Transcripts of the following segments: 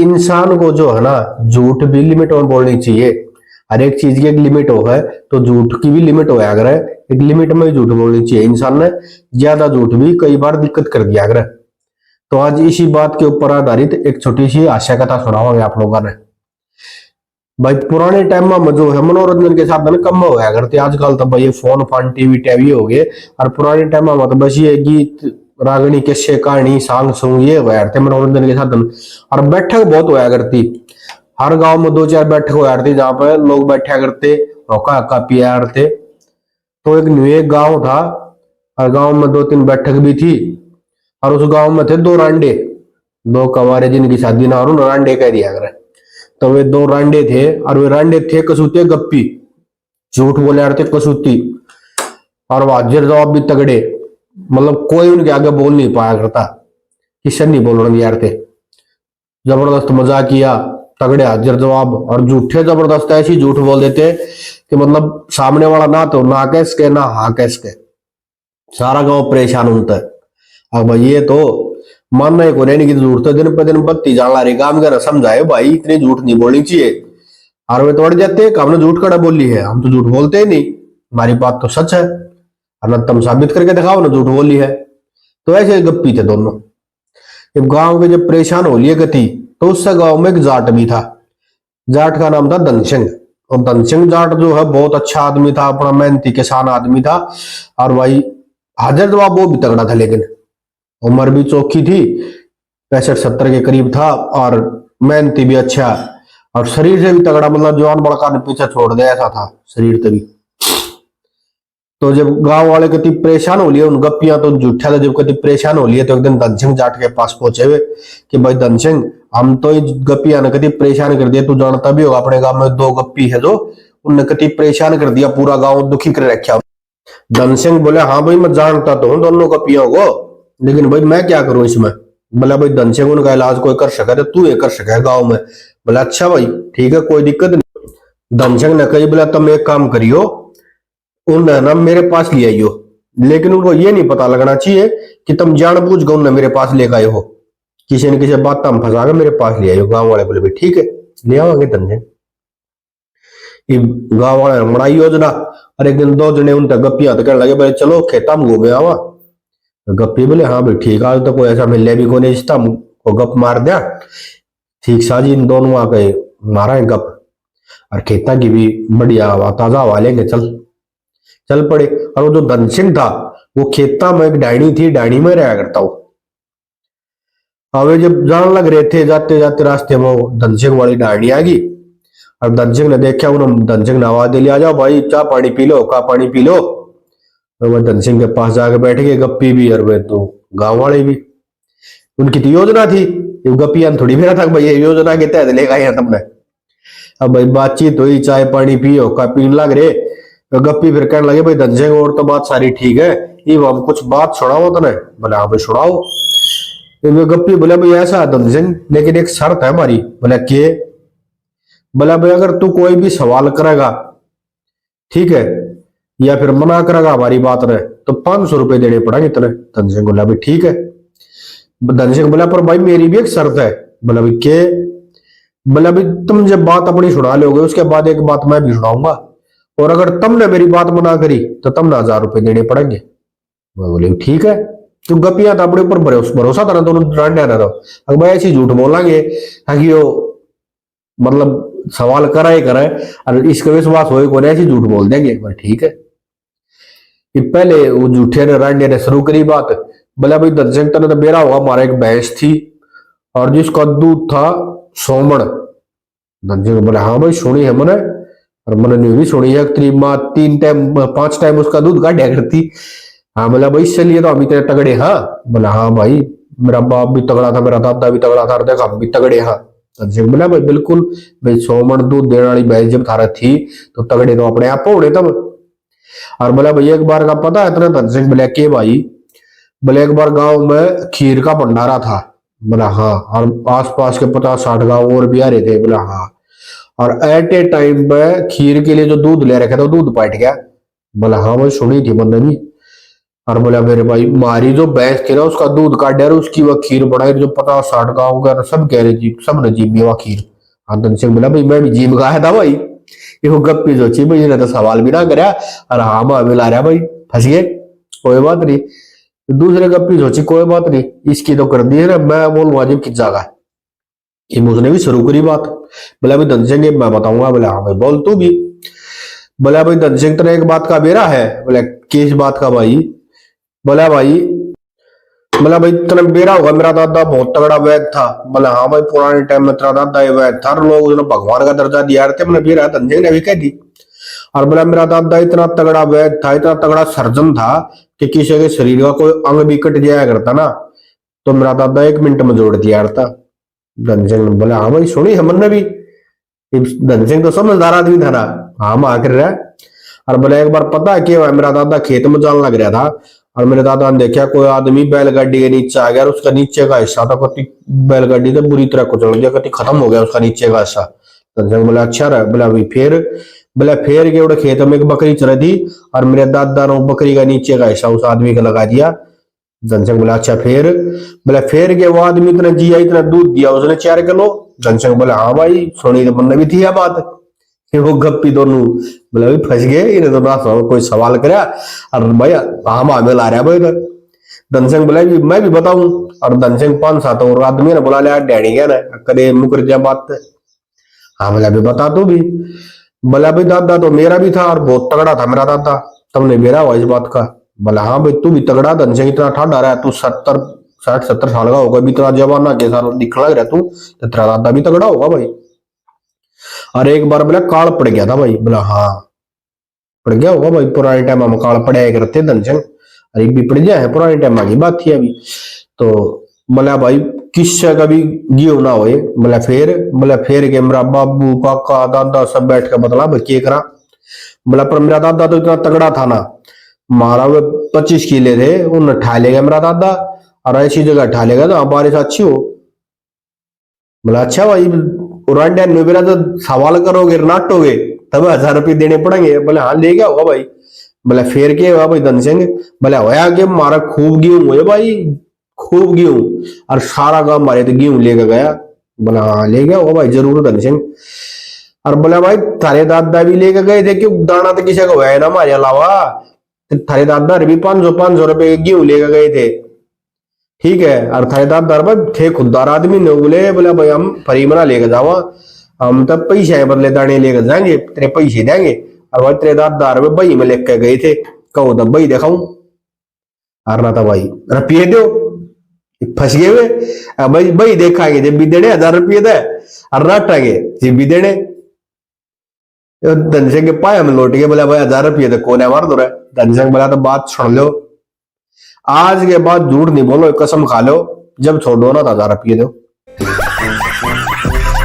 इंसान को जो है ना, झूठ भी लिमिट में बोलनी चाहिए। हर एक चीज की एक लिमिट हो है, तो झूठ की भी लिमिट हो अगर है, एक लिमिट में ही झूठ बोलनी चाहिए। इंसान ने ज्यादा झूठ भी कई बार दिक्कत कर दिया अगर। तो आज इसी बात के ऊपर आधारित एक छोटी सी हास्य कथा सुनाओगे आप लोगों ने। भाई पुराने टाइम में जो है मनोरंजन के साधन कम हो गया करते, आजकल तो भाई ये फोन फान टीवी टेवी हो गए। और पुराने टाइम में मतलब बस ये गीत रागनी किस्से कहानी सांग सूंग ये हुआ करते मनोरंजन के साधन। और बैठक बहुत होया करती, हर गांव में दो चार बैठक होया करती जहाँ पे लोग बैठा करते, हक्का हक्का पिया करते। तो एक गांव था, और गांव में दो तीन बैठक भी थी। और उस गांव में थे दो रांडे, दो कवारे जिनकी शादी ना हो रांडे कह दिया करे। तो वे दो रांडे थे, और वे रांडे थे कसूते गप्पी, झूठ बोले यार थे कसूती। और वाजिर जवाब भी तगड़े, मतलब कोई उनके आगे बोल नहीं पाया करता, किसी नहीं बोल रहे यार थे। जबरदस्त मजा किया, तगड़े हाजिर जवाब, और झूठे जबरदस्त ऐसी झूठ बोल देते कि मतलब सामने वाला ना तो ना कह सके ना हाँ कह सके, सारा गांव परेशान होता है। अब भाई ये तो मानना को रहने की जरूरत है, दिन पे दिन बत्ती जाला रही काम कर समझाए भाई इतनी झूठ नहीं बोलनी चाहिए। और वे तोड़ जाते हैं, हमने झूठ कड़ा बोली है, हम तो झूठ बोलते ही नहीं, हमारी बात तो सच है, और तुम साबित करके दिखाओ ना झूठ बोली है। तो ऐसे गप्पी थे दोनों। जब गांव के जब परेशान हो लिए गति, तो उससे गांव में एक जाट भी था। जाट का नाम था धनसिंह। और धनसिंह जाट जो है बहुत अच्छा आदमी था, अपना मेहनती किसान आदमी था। और भाई हाजिर जवाब वो भी तगड़ा था, लेकिन उम्र भी चौकी थी, 65-70 के करीब था, और मेहनती भी अच्छा, और शरीर से भी तगड़ा, मतलब जवान बड़का ने पीछे छोड़ दिया ऐसा था शरीर तभी। तो जब गांव वाले कति परेशान हो लिए उन गप्पियां तो झूठा था, जब कति परेशान हो लिए तो एक दिन धनसिंह जाट के पास पहुंचे हुए कि भाई धनसिंह, हम तो गप्पियां ने कति परेशान कर दिया, तू जानता भी होगा अपने गांव में दो गप्पी है जो उनने कति परेशान कर दिया, पूरा गांव दुखी कर रखा। धनसिंह बोले हाँ भाई मैं जानता तो हूँ दोनों गप्पियों को, लेकिन भाई मैं क्या करूं इसमें। बोला भाई धनसिंह उनका इलाज कोई कर सके तो तू ये कर सके गाँव में। बोला अच्छा भाई ठीक है कोई दिक्कत नहीं। धनसिंह ने कही बोला तुम एक काम करियो, उन्हें ना मेरे पास ले आइयो, लेकिन उनको ये नहीं पता लगना चाहिए कि तुम जानबूझ कर उन्हें मेरे पास लेकर आए हो, किसी न किसी बात तुम फंसा के मेरे पास ले आइयो। गांव वाले बोले भाई ठीक है ले आवांगे धनसिंह। गांव वाले बनाई योजना, और एक दिन दो जने उन तक गप्पियां तो कहने लगे भाई चलो खेता में घूमे आवा। गप्पी बोले हाँ भाई ठीक है, तो कोई ऐसा मिले भी को नहीं रिश्ता को गप मार दिया। ठीक साजी इन दोनों आ गए मारा है गप, और खेता की भी बढ़िया हवा ताजा हवा लेंगे चल पड़े। और वो जो धनसिंह था वो खेता में एक डायनी थी, डायनी में रहा करता वो। अब जब जान लग रहे थे जाते जाते रास्ते में धनसिंह वाली डायनी आ गई, और धनसिंह ने देखा, उन्होंने धनसिंह ने आवाज दे लिया आ जाओ भाई चाह पानी पी लो का पानी पी लो। तो वह धनसिंह के पास जाके बैठ गए गप्पी भी, और वे तो गांव वाले भी। उनकी तो योजना थी, गप्पियां थोड़ी मेरा था भाई ये योजना के तहत लेगा यहाँ तुमने। अब भाई बातचीत हुई, चाय पानी पियो का पीने लग रहे। तो गप्पी फिर कहने लगे भाई धनसिंह और तो बात सारी ठीक है, ये हम कुछ बात सुनाओ तो नहीं। बोला हाँ भाई सुनाओ। तो गप्पी बोला भाई ऐसा धनसिंह लेकिन एक शर्त है हमारी। बोला के। बोला भाई अगर तू कोई भी सवाल करेगा ठीक है, या फिर मना करेगा हमारी बात ने, तो 500 रुपए देने पड़ेंगे तेरे। धनसिंह बोला भाई ठीक है। धनसिंह बोला पर भाई मेरी भी एक शर्त है। बोला भाई के। बोला भाई तुम जब बात अपनी सुना लोगे उसके बाद एक बात मैं भी सुनाऊंगा, और अगर तुमने मेरी बात मना करी तो तुमने 1000 रुपए देने पड़ेंगे। मैं बोले ठीक है। तो गपिया तो अपने ऊपर भरोसा था ना, दोनों ना अगर भाई ऐसी झूठ बोलेंगे ताकि वो मतलब सवाल कराए कराए और इसका विश्वास हो को ऐसी झूठ बोल देंगे। ठीक है। पहले वो झूठे ने रांडे ने शुरू करी बात। बोला भाई धनसिंह तने तो बेरा होगा, हमारा एक भैंस थी और जिसका दूध था सोमण। धनसिंह बोला हाँ भाई सुनी है मैंने, और मैंने नहीं भी सुनी है, करीब 5 टाइम उसका दूध काटा करती। हाँ बोला भाई इससे लिए तो हम इतने तगड़े। हाँ बोला हाँ भाई मेरा बाप भी तगड़ा था, मेरा दादा भी तगड़ा था, देखा हम भी तगड़े। हाँ धनसिंह बोला भाई बिल्कुल भाई 100 मन दूध देने वाली भैंस जब थारा थी तो तगड़े तो अपने आप होने तब। और बोला भाई एक बार का पता है इतना। धनसिंह बोला के भाई। बोले एक बार गांव में खीर का भंडारा था। बोला हाँ, और आसपास के 50-60 गांव और भी आ रहे थे। बोला हाँ, और एट ए टाइम पे खीर के लिए जो दूध ले रखा था दूध पाट गया। बोला हाँ भाई सुनी थी मैंने भी। और बोला मेरे भाई मारी जो भैंस थी ना उसका दूध काट दिया, उसकी वह खीर बनाई जो 50-60 गाँव का सब कह रहे जी, सब ने जीप वह खीर। धन सिंह बोला भाई मैं भी जीप गाया था भाई, ये गप्पी सोची भाई, इसने तो सवाल भी ना कराया और हाँ मैं मिला रहा भाई, फंस गए कोई बात नहीं। दूसरे गप्पी सोची कोई बात नहीं, इसकी तो कर दी है ना, मैं बोलूंगा जब किस जगह है। उसने भी शुरू करी बात। बोला भाई धन सिंह मैं बताऊंगा। बोला हाँ भाई बोल तू भी। बोला भाई धन सिंह तेरा एक बात का बेरा है। बोला किस बात का भाई। बोला भाई, बोला भाई तेरा बेरा होगा, मेरा दादा बहुत तगड़ा वैद था। बोला हाँ भाई पुराने टाइम में तेरा दादा ये वैद था, लोग उसने भगवान का दर्जा दिया थे। मैंने बेरा धन सिंह ने भी कह दी। और बोला मेरा दादा इतना तगड़ा वैद था, इतना तगड़ा सर्जन था कि किसी के शरीर का कोई अंग भी कट जाया करता ना तो मेरा दादा 1 मिनट में जोड़ दिया था। धन सिंह ने बोला हाँ भाई सुनी हमने भी। धन सिंह तो समझदार आदमी था ना, हाँ मां कर रहा है। और बोले एक बार पता है क्या, मेरा दादा खेत में जान लग रहा था और मेरे दादा ने देखा कोई आदमी बैलगाड़ी के नीचे आ गया और उसका नीचे का हिस्सा था कति बैलगाड़ी तो बुरी तरह कुचल गया, कति खत्म हो गया उसका नीचे का हिस्सा। तो बोला अच्छा रहा। बोला भाई फिर। बोला फिर के उड़े खेत में एक बकरी चल रही थी और मेरे दादा ने बकरी का नीचे का हिस्सा उस आदमी को लगा दिया। जनसंघ बोला अच्छा फिर। बोला फिर के वो आदमी इतना जिया इतना दूध दिया उसने 4 किलो। जनसंघ बोला हाँ भाई सुनी तो मन भी थी यह बात। वो गप्पी दोनों बोला भाई फंस गए, इन्हें तो ना कोई सवाल कराया और भाई हम हमें ला रहा भाई इधर। धनसिंह बोला मैं भी बताऊं। और धनसिंह 5-7 और आदमी ने बोला लिया डैडी क्या ना करे मुकर दिया बात। हाँ बोला भी बता तू भी। बोला भाई दादा तो मेरा भी था और बहुत तगड़ा था मेरा दादा, तुमने मेरा हुआ इस बात का। बोला हाँ भाई तू भी तगड़ा। धनसिंह इतना ठाडा रहा है, तू 60-70 साल का होगा भी, इतना जवाना के साथ दिखने लग रहा तू, तो तेरा दादा भी तगड़ा होगा भाई। और एक बार बोला काल पड़ गया था भाई। बोला हाँ पड़ गया होगा भाई, पुराने टाइम में काल पड़े करते धनसिंह, अरे भी पड़ गया है पुराने टाइम की बात थी अभी तो। बोला भाई किससे कभी गियो ना होए। बोला फिर। बोला फिर के मेरा बाबू काका दादा सब बैठ कर बतला भाई के करा। बोला पर मेरा दादा तो इतना तगड़ा था ना, मारा वो 25 किले थे उन ठा लेगा मेरा दादा, और ऐसी जगह ठा लेगा तो बारिश अच्छी हो। बोला अच्छा भाई उरांडा मेरा तो सवाल करोगे नाटोगे तब 1000 रुपये देने पड़ेंगे। बोले हाँ ले गया होगा भाई। बोले फिर क्या हुआ भाई धन सिंह। बोले होया कि मारा खूब गेहूं हुए भाई, खूब गेहूं और सारा गांव मारे तो गेहूं लेकर गया। बोला हाँ ले गया होगा भाई जरूर धन सिंह। और बोला भाई थारे दादा भी लेकर गए थे क्यों, दाना तो किसी को है ना हमारे अलावा, तो थारे दादा भी 500 रुपए गेहूं लेकर गए थे। ठीक है। और थारे दादा भाई थे खुददार आदमी ने, बोले भाई हम फरी मना लेकर जावा, हम तब पैसे बदले दाने लेकर जाएंगे तेरे पैसे देंगे। और भाई तेरे दादा बही में लेकर गए थे, कहो तब बही दिखाऊं। और ना था भाई रुपये दो, फंस गए हुए। भाई बही देखाएंगे जब भी देने 1000 रुपये दे और रटाएंगे जब भी देने। धनसिंह के पाए हम लौट गए। बोला भाई 1000 रुपये तो कौन है मार दो रहा। धनसिंह बोला तो बात सुन लो, आज के बाद झूठ नहीं बोलो, कसम खा लो जब छोड़ो ना तो 1000 रुपये दो।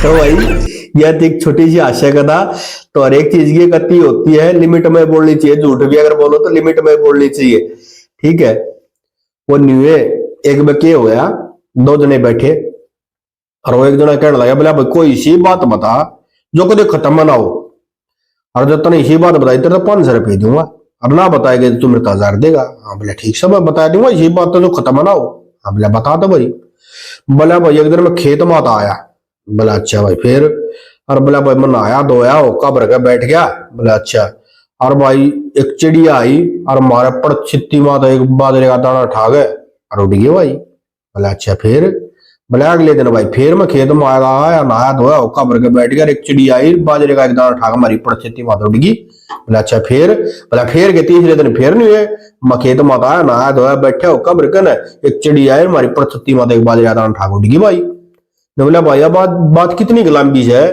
तो भाई यह तो एक छोटी सी आशय कथा। तो हर एक चीज की गति होती है, लिमिट में बोलनी चाहिए, झूठ भी अगर बोलो तो लिमिट में बोलनी चाहिए। ठीक है। वो न्यूए एक बके हो गया, 2 जने बैठे और वो एक जना कहने लगा बोला भाई कोई सी बात बता जो कभी खत्म ना हो, और जब तूने इसी बात बताई तेरे तो 500 रुपये दूंगा, और ना बताएगा तो मेरे तो 1000 देगा। हाँ बोला ठीक सब मैं बता दूंगा, इसी बात तो जो खत्म ना हो। हाँ बोला बता दो भाई। बोला भाई एक दिन मैं खेत में आया। बोला अच्छा भाई फिर। और बोला भाई मैं नहाया धोया होका भर के बैठ गया। बोला अच्छा। और भाई एक चिड़िया आई और मारे पड़ छित्ती माता एक बाजरे का दाना ठा गए और उड़ गई भाई। बोला अच्छा फिर। बोला अगले दिन भाई फिर मैं खेत में आया नहाया धोया होका भर के बैठ गया, एक चिड़िया आई बाजरे का एक दाना ठा मारी पड़ छित्ती माता उड़ गई। बोला अच्छा फिर। बोला फिर के तीसरे दिन फिर नहीं हुए, मैं खेत में आया नहाया धोया बैठा होका भर के ना एक चिड़िया आई मारी पड़ छित्ती माता एक बाजरे का दाना ठा उड़ गई भाई। बोला भाई बात कितनी लंबी है।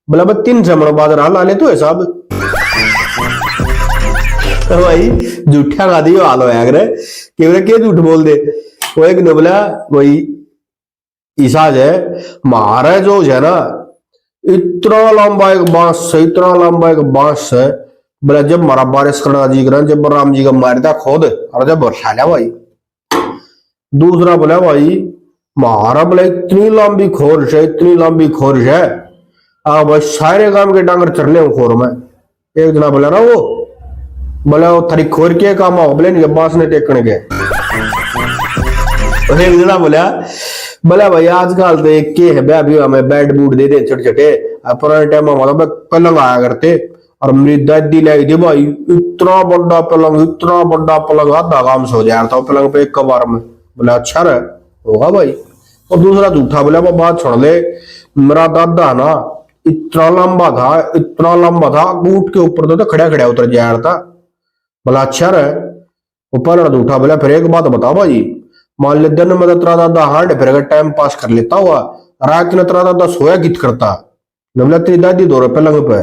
बोला भाई 3 जमण बाद ला ले तो साहब। तो भाई झूठा का दी हाल होया करे कि क्या झूठ बोल दे। वो एक ने बोला वही ईसाज है मारा जो है ना इतना लंबा एक बांस है, इतना लंबा एक बांस है। बोला जब मारा बारिश करना जी करा, जब राम जी का मार दिया खोद और जब बरसा लिया भाई। दूसरा बोला भाई मारा बोला इतनी लंबी खोरश है, इतनी लंबी खोरश है भाई सारे गांव के डांगर चरले खोर में। एक जना बोला ना वो बोले वो थारी खोर के काम आओ बोले नहीं बांस ने टेकने के। एक जना बोला बोला भाई आजकल तो एक के है अभी हमें बेड बूड दे दे छोटे छोटे। पुराने टाइम में हमारा पलंग आया करते और मेरी दादी लाई थी भाई इतना बड़ा पलंग आधा काम सो जाया था पलंग पे एक कबार में। बोला अच्छा रहे होगा भाई। और दूसरा झूठा बोला वो बात छोड़ ले मेरा दादा ना इतना लंबा था ऊंट के ऊपर तो खड़ा खड़ा उतर जाया था। बोला अच्छा रहे। वो पलड़ झूठा बोला फिर एक बात बता भाई मान ले दिन में तो तेरा दादा हार्ड फिर अगर टाइम पास कर लेता हुआ रात में तेरा दादा सोया कित करता। बोला तेरी दादी दो रुपये पलंग पे।